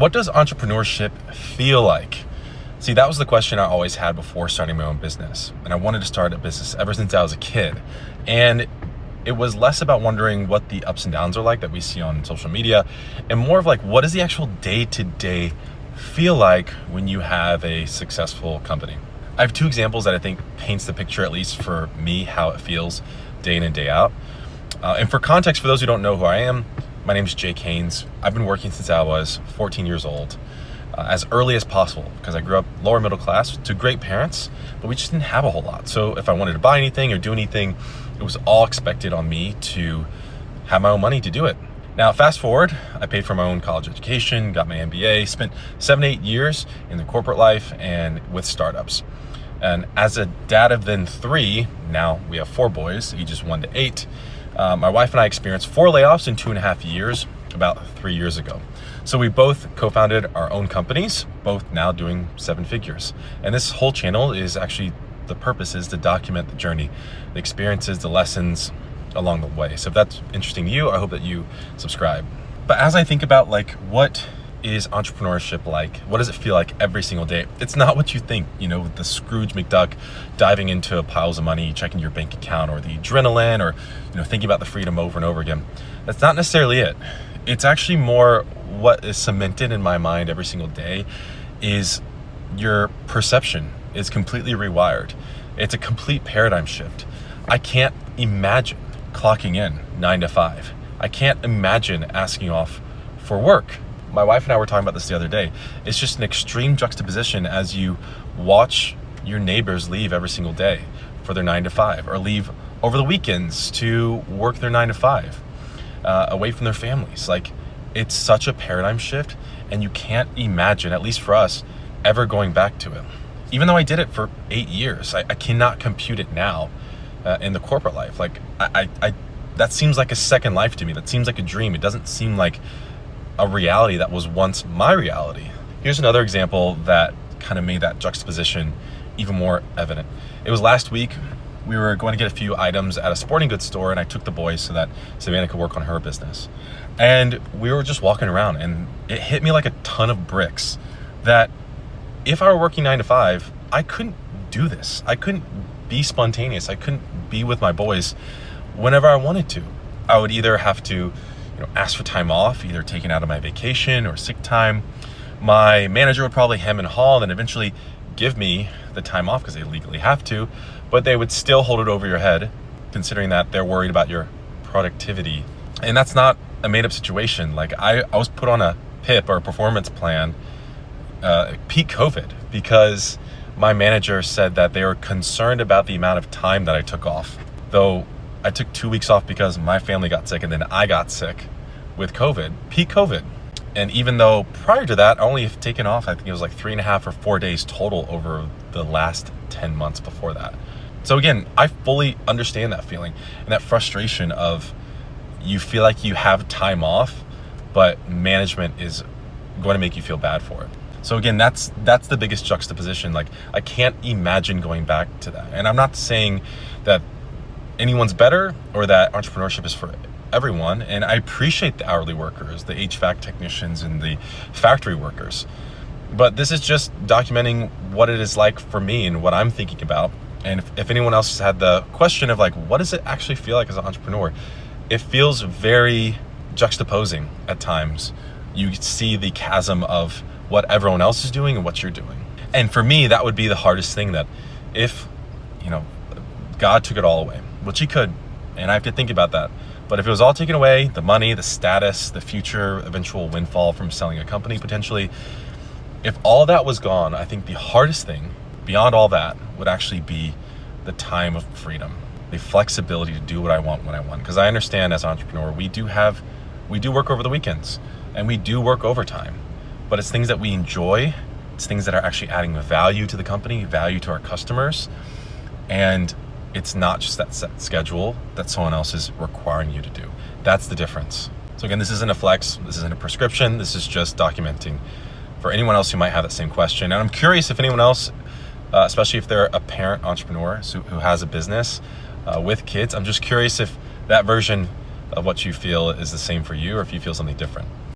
What does entrepreneurship feel like? See, that was the question I always had before starting my own business. And I wanted to start a business ever since I was a kid. And it was less about wondering what the ups and downs are like that we see on social media, and more of like, what does the actual day-to-day feel like when you have a successful company? I have two examples that I think paints the picture, at least for me, how it feels day in and day out. And for context, for those who don't know who I am, my name is Jake Haynes. I've been working since I was 14 years old, as early as possible, because I grew up lower middle class to great parents, but we just didn't have a whole lot. So if I wanted to buy anything or do anything, it was all expected on me to have my own money to do it. Now, fast forward, I paid for my own college education, got my MBA, spent 7-8 years in the corporate life and with startups. And as a dad of then 3, now we have 4 boys, ages 1 to 8, my wife and I experienced 4 layoffs in 2.5 years, about 3 years ago. So we both co-founded our own companies, both now doing 7 figures. And this whole channel is actually, the purpose is to document the journey, the experiences, the lessons along the way. So if that's interesting to you, I hope that you subscribe. But as I think about like, what is entrepreneurship like? What does it feel like every single day? It's not what you think, with the Scrooge McDuck diving into piles of money, checking your bank account, or the adrenaline, or thinking about the freedom over and over again. That's not necessarily it. It's actually more what is cemented in my mind every single day is your perception is completely rewired. It's a complete paradigm shift. I can't imagine clocking in 9 to 5. I can't imagine asking off for work. My wife and I were talking about this the other day. It's just an extreme juxtaposition as you watch your neighbors leave every single day for their 9 to 5, or leave over the weekends to work their 9 to 5, away from their families. Like, it's such a paradigm shift, and you can't imagine, at least for us, ever going back to it. Even though I did it for 8 years, I cannot compute it now in the corporate life. Like, I that seems like a second life to me. That seems like a dream. It doesn't seem like a reality that was once my reality. Here's another example that kind of made that juxtaposition even more evident. It was last week. We were going to get a few items at a sporting goods store, and I took the boys so that Savannah could work on her business. And we were just walking around, and it hit me like a ton of bricks that if I were working 9 to 5, I couldn't do this. I couldn't be spontaneous. I couldn't be with my boys whenever I wanted to. I would either have to ask for time off, either taken out of my vacation or sick time. My manager would probably hem and haw, and then eventually give me the time off because they legally have to, but they would still hold it over your head, considering that they're worried about your productivity. And that's not a made up situation. Like, I was put on a PIP, or a performance plan, peak COVID, because my manager said that they were concerned about the amount of time that I took off. Though I took 2 weeks off because my family got sick, and then I got sick with COVID, peak COVID. And even though prior to that, I only have taken off, I think it was like 3.5 or 4 days total over the last 10 months before that. So again, I fully understand that feeling and that frustration of, you feel like you have time off, but management is going to make you feel bad for it. So again, that's the biggest juxtaposition. Like, I can't imagine going back to that. And I'm not saying that anyone's better or that entrepreneurship is for everyone. And I appreciate the hourly workers, the HVAC technicians, and the factory workers. But this is just documenting what it is like for me and what I'm thinking about. And if anyone else has had the question of like, what does it actually feel like as an entrepreneur? It feels very juxtaposing at times. You see the chasm of what everyone else is doing and what you're doing. And for me, that would be the hardest thing, that if, God took it all away, which he could, and I have to think about that. But if it was all taken away, the money, the status, the future eventual windfall from selling a company potentially, if all that was gone, I think the hardest thing beyond all that would actually be the time of freedom, the flexibility to do what I want when I want. Because I understand as an entrepreneur, we do work over the weekends, and we do work overtime, but it's things that we enjoy. It's things that are actually adding value to the company, value to our customers. And it's not just that set schedule that someone else is requiring you to do. That's the difference. So again, this isn't a flex, this isn't a prescription, this is just documenting for anyone else who might have that same question. And I'm curious if anyone else, especially if they're a parent entrepreneur who has a business with kids, I'm just curious if that version of what you feel is the same for you, or if you feel something different.